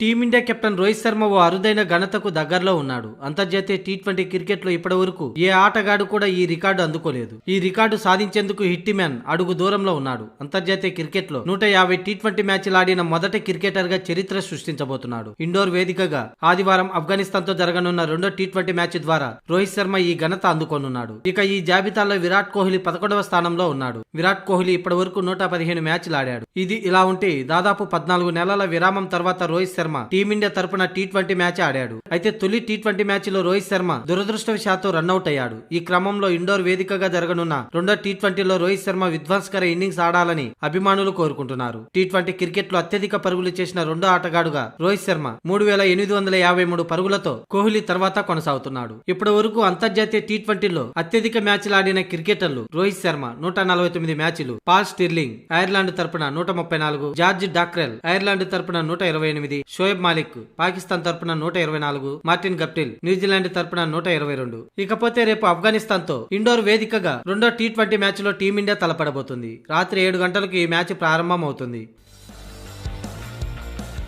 Team India captain Rohit Sharma ఓ అరుదైన ఘనతకు దగ్గరలో ఉన్నాడు. అంతర్జాతీయ టీ20 క్రికెట్లో ఇప్పటి వరకు ఏ ఆటగాడు కూడా ఈ రికార్డు అందుకోలేదు. ఈ రికార్డు సాధించేందుకు హిట్టి మ్యాన్ అడుగు దూరంలో ఉన్నాడు. అంతర్జాతీయ క్రికెట్లో 150 టీ20 మ్యాచ్లు ఆడిన మొదటి క్రికెటర్ గా చరిత్ర సృష్టించబోతున్నాడు. ఇండోర్ వేదికగా ఆదివారం ఆఫ్ఘనిస్తాన్ తో జరగనున్న రెండో టీ20 మ్యాచ్ ద్వారా రోహిత్ శర్మ ఈ ఘనత అందుకోనున్నాడు. ఇక ఈ జాబితాలో విరాట్ కోహ్లీ 11వ స్థానంలో ఉన్నాడు. విరాట్ కోహ్లీ ఇప్పటి వరకు 115 మ్యాచ్లు ఆడాడు. ఇది ఇలా ఉంటే దాదాపు 14 నెలల విరామం తర్వాత రోహిత్ శర్మ టీమిండియా తరపున టీ20 మ్యాచ్ ఆడాడు. అయితే తొలి టీ20 మ్యాచ్ లో రోహిత్ శర్మ దురదృష్టవశాత్తు రన్అట్ అయ్యాడు. ఈ క్రమంలో ఇండోర్ వేదికగా జరగనున్న రెండో టీ20లో రోహిత్ శర్మ విధ్వంసకర ఇన్నింగ్స్ ఆడాలని అభిమానులు కోరుకుంటున్నారు. టీ20 క్రికెట్ లో అత్యధిక పరుగులు చేసిన రెండో ఆటగాడుగా రోహిత్ శర్మ 3853 పరుగులతో కోహ్లీ తర్వాత కొనసాగుతున్నాడు. ఇప్పటి వరకు అంతర్జాతీయ టీ20లో అత్యధిక మ్యాచ్లు ఆడిన క్రికెటర్లు రోహిత్ శర్మ 149 మ్యాచ్లు, పాల్ స్టిర్లింగ్ ఐర్లాండ్ తరపున 134, జార్జ్ డాక్రెల్ ఐర్లాండ్ తరపున 128, షోయబ్ మాలిక్ పాకిస్తాన్ తరపున 124, మార్టిన్ గప్టిల్ న్యూజిలాండ్ తరపున 122. ఇకపోతే రేపు ఆఫ్ఘనిస్తాన్ తో ఇండోర్ వేదికగా రెండో టీ20 మ్యాచ్ లో టీమిండియా తలపడబోతుంది. రాత్రి 7 గంటలకు ఈ మ్యాచ్ ప్రారంభం అవుతుంది.